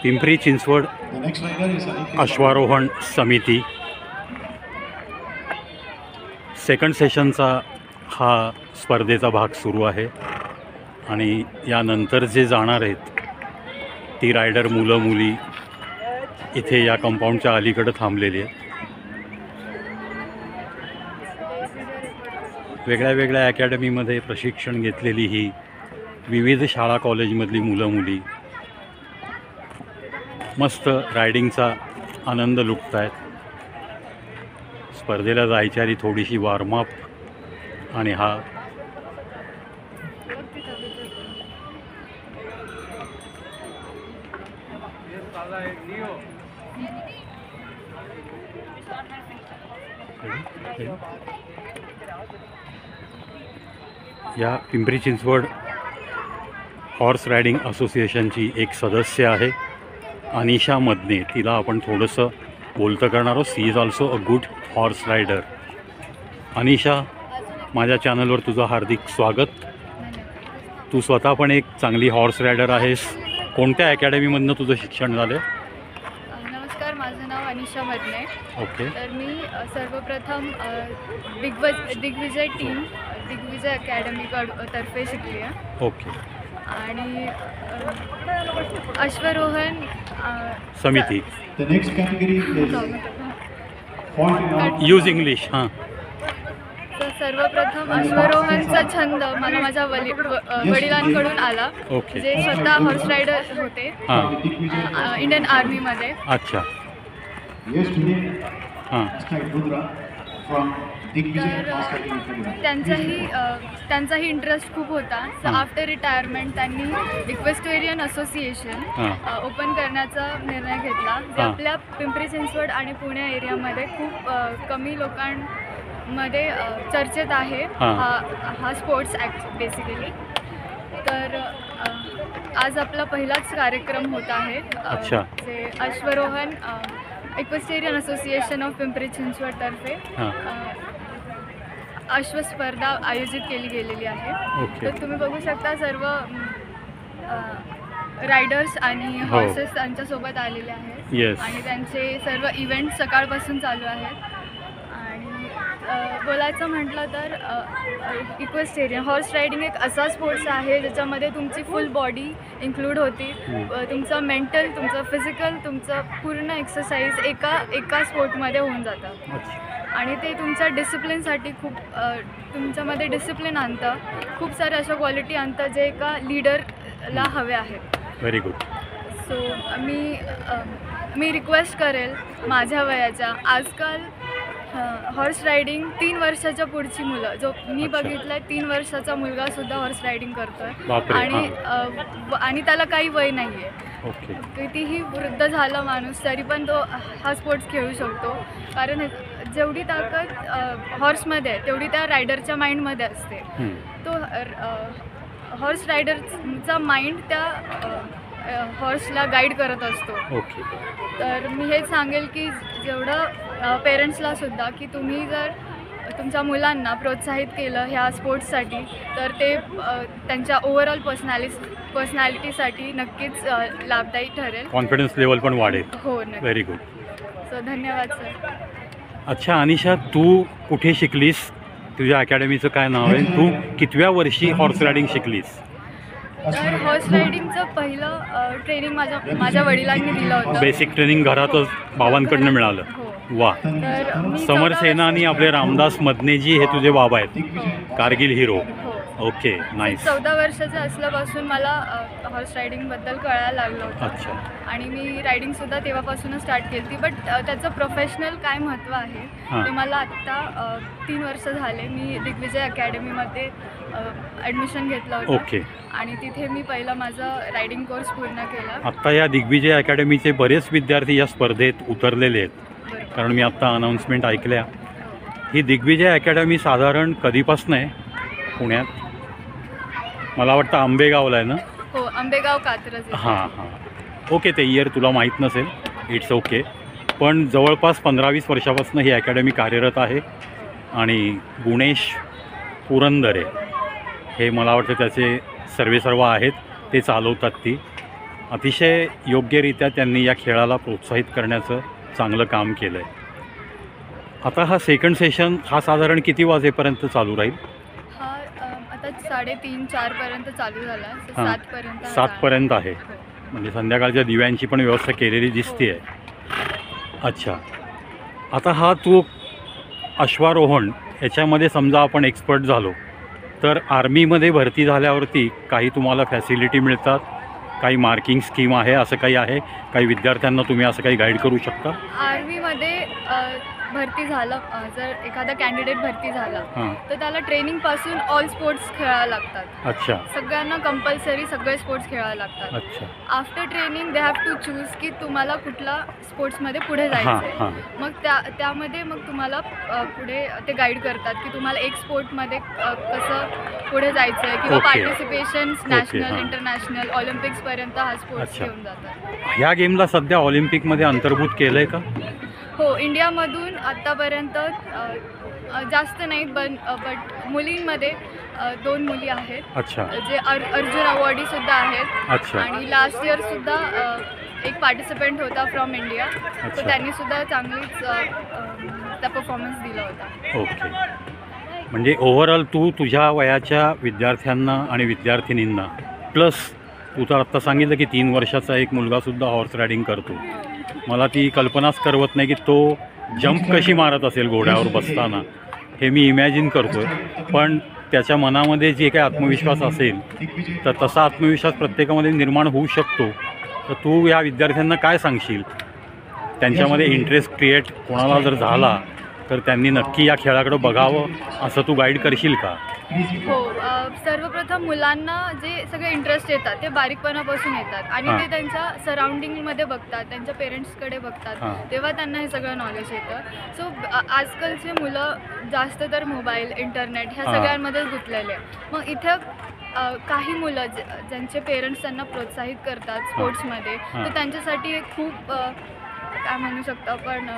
पिंपरी चिंचवड अश्वारोहण समिती सेकंड सेशनचा हा स्पर्धेचा भाग सुरू आहे आणि यानंतर जे जाणार आहेत ती रायडर मुलं मुली इथे या कंपाऊंडच्या अलीकडे थांबलेली आहेत. वेगळ्या वेगळ्या अकॅडमीमध्ये प्रशिक्षण घेतलेली ही विविध शाळा कॉलेजमधली मुलं मुली मस्त रायडिंगचा आनंद लुटत आहेत. स्पर्धेला जायच्या आधी थोडीशी वॉर्मअप आणि हा या पिंपरी चिंचवड हॉर्स रायडिंग असोसिएशनची एक सदस्य आहे अनिशा मदने. तिला आपण थोडंसं बोलतं करणार आहोत. She is also a good horse rider. Anisha, माझ्या चॅनलवर तुझं हार्दिक स्वागत. तू स्वतः पण एक चांगली हॉर्स रायडर आहेस. कोणत्या अकॅडमीमधनं तुझं शिक्षण झालं? नमस्कार, माझं नाव अनिशा मदने. ओके. तर मी सर्वप्रथम दिग्विजय अकॅडमी तर्फे शिकली आहे. ओके. आणि अश्वरोहण समिती. Use English. हां. तर सर्वप्रथम अश्वरोहणचा छंद मला माझ्या वडिलांकडून आला. ओके. जे स्वतः हॉर्स रायडर होते इंडियन आर्मीमध्ये. अच्छा. हां. त्यांचाही इंटरेस्ट खूप होता. सो आफ्टर रिटायरमेंट त्यांनी इक्वेस्टेरियन असोसिएशन ओपन करण्याचा निर्णय घेतला, जे आपल्या पिंपरी चिंचवड आणि पुणे एरियामध्ये खूप कमी लोकांमध्ये चर्चेत आहे. हा स्पोर्ट्स बेसिकली. तर आज आपला पहिलाच कार्यक्रम होत आहे. जे अश्वरोहण equestrian association of Pimpri Chinchwad तर्फे अश्वस्पर्धा आयोजित केली गेलेली आहे. तर तुम्ही बघू शकता सर्व रायडर्स आणि हॉर्सेस त्यांच्यासोबत आलेले आहेत. आणि त्यांचे सर्व इव्हेंट सकाळपासून चालू आहेत. आणि बोलायचं म्हटलं तर इक्वेस्टेरियन हॉर्स रायडिंग एक असा स्पोर्ट्स आहे ज्याच्यामध्ये तुमची फुल बॉडी इन्क्लूड होती. तुमचं मेंटल, तुमचं फिजिकल, तुमचं पूर्ण एक्सरसाइज एका स्पोर्टमध्ये होऊन जातं. आणि ते तुमच्या डिसिप्लिनसाठी खूप तुमच्यामध्ये डिसिप्लिन आणतं. खूप साऱ्या अशा क्वालिटी आणतं जे एका लीडरला हवे आहेत. Very good. सो मी रिक्वेस्ट करेल माझ्या वयाच्या आजकाल हॉर्स रायडिंग 3 वर्षाच्या पुढची मुलं, जो मी बघितलं आहे 3 वर्षाचा मुलगासुद्धा हॉर्स रायडिंग करतो आहे. आणि त्याला काही वय नाही आहे. कितीही वृद्ध झाला माणूस तरी पण तो हा स्पोर्ट्स खेळू शकतो. कारण जेवढी ताकद हॉर्समध्ये आहे तेवढी त्या रायडरच्या माइंडमध्ये असते. तो हॉर्स रायडरचा माइंड त्या हॉर्सला गाईड करत असतो. तर मी हेच सांगेल की जेवढं पेरेंट्सलासुद्धा की तुम्ही जर तुमच्या प्रोत्साहित केलं ह्या स्पोर्ट्ससाठी तर ते त्यांच्या ओव्हरऑल पर्सनॅलिटीसाठी नक्कीच लाभदायी ठरेल. कॉन्फिडन्स लेवल पण वाढेल. हो. Very good. सो धन्यवाद सर. अच्छा अनिशा, तू कुठे शिकलीस? तुझ्या अकॅडमीचं काय नाव आहे? तू कितव्या वर्षी हॉर्स रायडिंग शिकलीस? तर हॉर्स रायडिंगचं पहिलं ट्रेनिंग माझ्या वडिलांनी दिलं होतं. बेसिक ट्रेनिंग घरातच बाबांकडनं मिळालं. वा. समर सेनानी आपले रामदास मदनेजी हे तुझे बाबा आहेत, कारगिल हिरो. Okay, nice. 14 वर्षाचं असल्यापासून मला हॉर्स रायडिंगबद्दल कळायला लागलं होतं. अच्छा. आणि मी रायडिंगसुद्धा तेव्हापासूनच स्टार्ट केली होती. बट त्याचं प्रोफेशनल काय महत्त्व आहे ते मला आत्ता 3 वर्ष झाले. मी दिग्विजय अकॅडमीमध्ये ॲडमिशन घेतलं होतं. ओके. आणि तिथे मी पहिला माझा रायडिंग कोर्स पूर्ण केला. आत्ता या दिग्विजय अकॅडमीचे बरेच विद्यार्थी या स्पर्धेत उतरलेले आहेत, कारण मी आत्ता अनाऊन्समेंट ऐकल्या. ही दिग्विजय अकॅडमी साधारण कधीपासून आहे पुण्यात? मला वाटतं आंबेगावला आहे ना? हो, आंबेगाव कात्रज. हां. ओके, ते इयर तुला माहीत नसेल, इट्स ओके. पण जवळपास 15-20 वर्षापासून ही अकॅडमी कार्यरत आहे. आणि गुणेश पुरंदरे हे मला वाटतं त्याचे सर्वेसर्वा आहेत, ते चालवतात ती. अतिशय योग्यरित्या त्यांनी या खेळाला प्रोत्साहित करण्याचं चांगलं काम केलं आहे. आता हा सेकंड सेशन हा साधारण किती वाजेपर्यंत चालू राहील? हा आता 3:30-4पर्यंत चालू झाला. हां. 7पर्यंत 7पर्यंत आहे. म्हणजे संध्याकाळच्या दिव्यांची पण व्यवस्था केलेली दिसते आहे. अच्छा. आता हा तू अश्वारोहण याच्यामध्ये समजा आपण एक्सपर्ट झालो तर आर्मीमध्ये भरती झाल्यावरती काही तुम्हाला फॅसिलिटी मिळतात, काही मार्किंग स्कीम आहे, असं काही आहे? काही विद्यार्थ्यांना तुम्ही असं काही गाईड करू शकता? आर्मीमध्ये भरती झालं, जर एखादा कॅन्डिडेट भरती झाला हां. तर त्याला ट्रेनिंगपासून ऑल स्पोर्ट्स खेळायला लागतात. अच्छा सगळ्यांना कंपल्सरी सगळे स्पोर्ट्स खेळायला लागतात. अच्छा. After training they have to choose की तुम्हाला कुठला स्पोर्ट्समध्ये पुढे हां जायचं आहे. हां. मग त्यामध्ये मग तुम्हाला पुढे ते गाईड करतात की तुम्हाला एक स्पोर्टमध्ये कसं पुढे जायचं आहे किंवा ओके. पार्टिसिपेशन्स नॅशनल हां. इंटरनॅशनल ऑलिम्पिक्सपर्यंत हा स्पोर्ट्स अच्छा. घेऊन जातात. ह्या गेमला सध्या ऑलिम्पिकमध्ये अंतर्भूत केलं आहे का? हो, इंडियामधून आत्तापर्यंत जास्त नाहीत बट मुलींमध्ये 2 मुली आहेत अच्छा जे अर्जुन अवॉर्डीसुद्धा आहेत. अच्छा. आणि लास्ट इयरसुद्धा एक पार्टिसिपेंट होता फ्रॉम इंडिया, तर अच्छा. त्यांनीसुद्धा चांगलीच त्या परफॉर्मन्स दिला होता. ओके. म्हणजे ओव्हरऑल तू तुझ्या वयाच्या विद्यार्थ्यांना आणि विद्यार्थिनींना प्लस तू तर आत्ता सांगितलं की 3 वर्षाचा एक मुलगासुद्धा हॉर्स रायडिंग करतो. मला ती कल्पनाच करवत नाही की तो जंप कशी मारत असेल घोड्यावर बसताना, हे मी इमॅजिन करतो आहे. पण त्याच्या मनामध्ये जे काही आत्मविश्वास असेल तर तसा आत्मविश्वास प्रत्येकामध्ये निर्माण होऊ शकतो. तर तू या विद्यार्थ्यांना काय सांगशील? त्यांच्यामध्ये इंटरेस्ट क्रिएट कोणाला जर झाला तर त्यांनी नक्की या खेळाकडे बघावं असं तू गाईड करशील का? हो, सर्वप्रथम मुलांना जे सगळे इंटरेस्ट येतात ते बारीकपणापासून येतात आणि हां. ते त्यांच्या सराउंडिंगमध्ये बघतात, त्यांच्या पेरेंट्सकडे बघतात, हां. तेव्हा त्यांना हे सगळं नॉलेज येतं. सो आजकालचे मुलं जास्त तर मोबाईल, इंटरनेट ह्या हां. सगळ्यांमध्येच गुंतलेले आहे. मग इथं काही मुलं ज्यांचे पेरेंट्स त्यांना प्रोत्साहित करतात स्पोर्ट्समध्ये, हां. तर त्यांच्यासाठी एक खूप काय म्हणू शकतो आपण,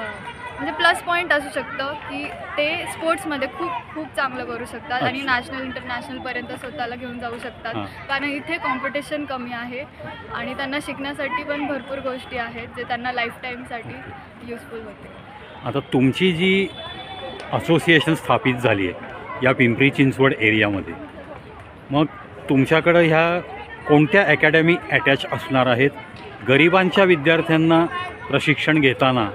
म्हणजे प्लस पॉईंट असू शकतं की ते स्पोर्ट्समध्ये खूप खूप चांगलं करू शकतात आणि अच्छा. नॅशनल इंटरनॅशनलपर्यंत स्वतःला घेऊन जाऊ शकतात. हां. कारण इथे कॉम्पिटिशन कमी आहे आणि त्यांना शिकण्यासाठी पण भरपूर गोष्टी आहेत जे त्यांना लाईफ टाईमसाठी युजफुल होते. आता तुमची जी असोसिएशन स्थापित झाली आहे या पिंपरी चिंचवड एरियामध्ये, मग तुमच्याकडं ह्या कोणत्या अकॅडमी अटॅच असणार आहेत? गरिबांच्या विद्यार्थ्यांना प्रशिक्षण घेताना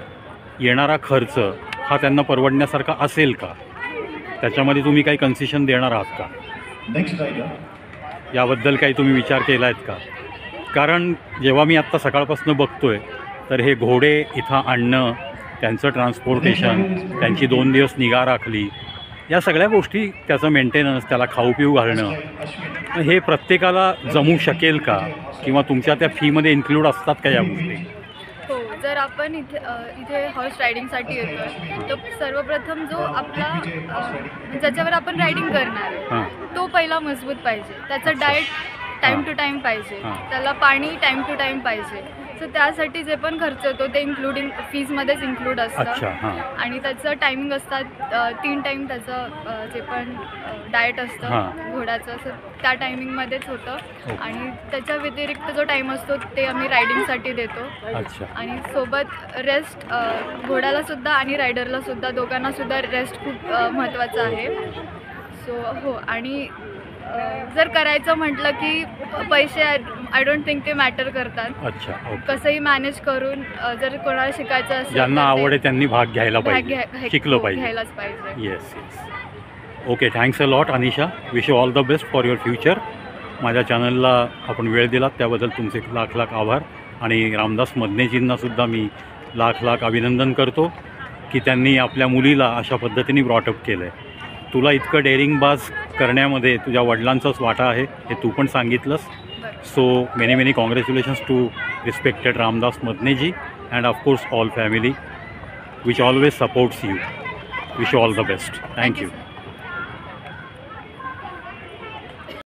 येणारा खर्च हा त्यांना परवडण्यासारखा असेल का? त्याच्यामध्ये तुम्ही काही कन्सेशन देणार आहात का? याबद्दल काही तुम्ही विचार केला आहेत का? कारण जेव्हा मी आत्ता सकाळपासून बघतो आहे तर हे घोडे इथं आणणं, त्यांचं ट्रान्सपोर्टेशन, त्यांची 2 दिवस निगा राखली, या सगळ्या गोष्टी, त्याचं मेंटेनन्स, त्याला खाऊ पिऊ घालणं, हे प्रत्येकाला जमू शकेल का? किंवा तुमच्या त्या फीमध्ये इन्क्लूड असतात का या गोष्टी? हो, जर आपण इथे हॉर्स रायडिंगसाठी येतो तर सर्वप्रथम जो आपला ज्याच्यावर आपण रायडिंग करणार आहे हां. तो पहिला मजबूत पाहिजे. त्याचं डाएट टाईम टू टाईम पाहिजे, हां. त्याला पाणी टाईम टू टाईम पाहिजे. सो त्यासाठी जे पण खर्च होतो ते इन्क्लुडिंग फीजमध्येच इन्क्लूड अच्छा. असतं. हां. आणि त्याचं टायमिंग असतात 3 टाईम त्याचं जे पण डाएट असतं हां. घोड्याचं, असं त्या टायमिंगमध्येच होतं. ओके. आणि त्याच्या व्यतिरिक्त जो टाईम असतो ते आम्ही रायडिंगसाठी देतो. अच्छा. आणि सोबत रेस्ट, घोड्यालासुद्धा आणि रायडरलासुद्धा, दोघांनासुद्धा रेस्ट खूप महत्त्वाचं आहे. सो हो, आणि जर करायचं म्हटलं की पैसे आय डोंट थिंक ते मॅटर करतात. अच्छा. ओके. कसंही मॅनेज करून जर कोणाला शिकायचं असेल ज्यांना तर ते आवड आहे त्यांनी भाग घ्यायला पाहिजे, शिकलं हो, पाहिजे. घ्यायलाच पाहिजे. Yes yes. Okay, thanks a lot Anisha. Wish you all the best for your future. माझ्या चॅनलला आपण वेळ दिलात त्याबद्दल तुमचे लाख लाख आभार. आणि रामदास मदनेजींनासुद्धा मी लाख लाख अभिनंदन करतो की त्यांनी आपल्या मुलीला अशा पद्धतीने ब्रॉटअप केलं आहे. तुला इतकं डेअरिंगबाज करण्यामध्ये तुझ्या वडिलांचाच वाटा आहे, हे तू पण सांगितलंस. बरं. So many many congratulations to respected Ramdas मदनेजी and of course all family which always supports you. Wish you all the best. Thank you.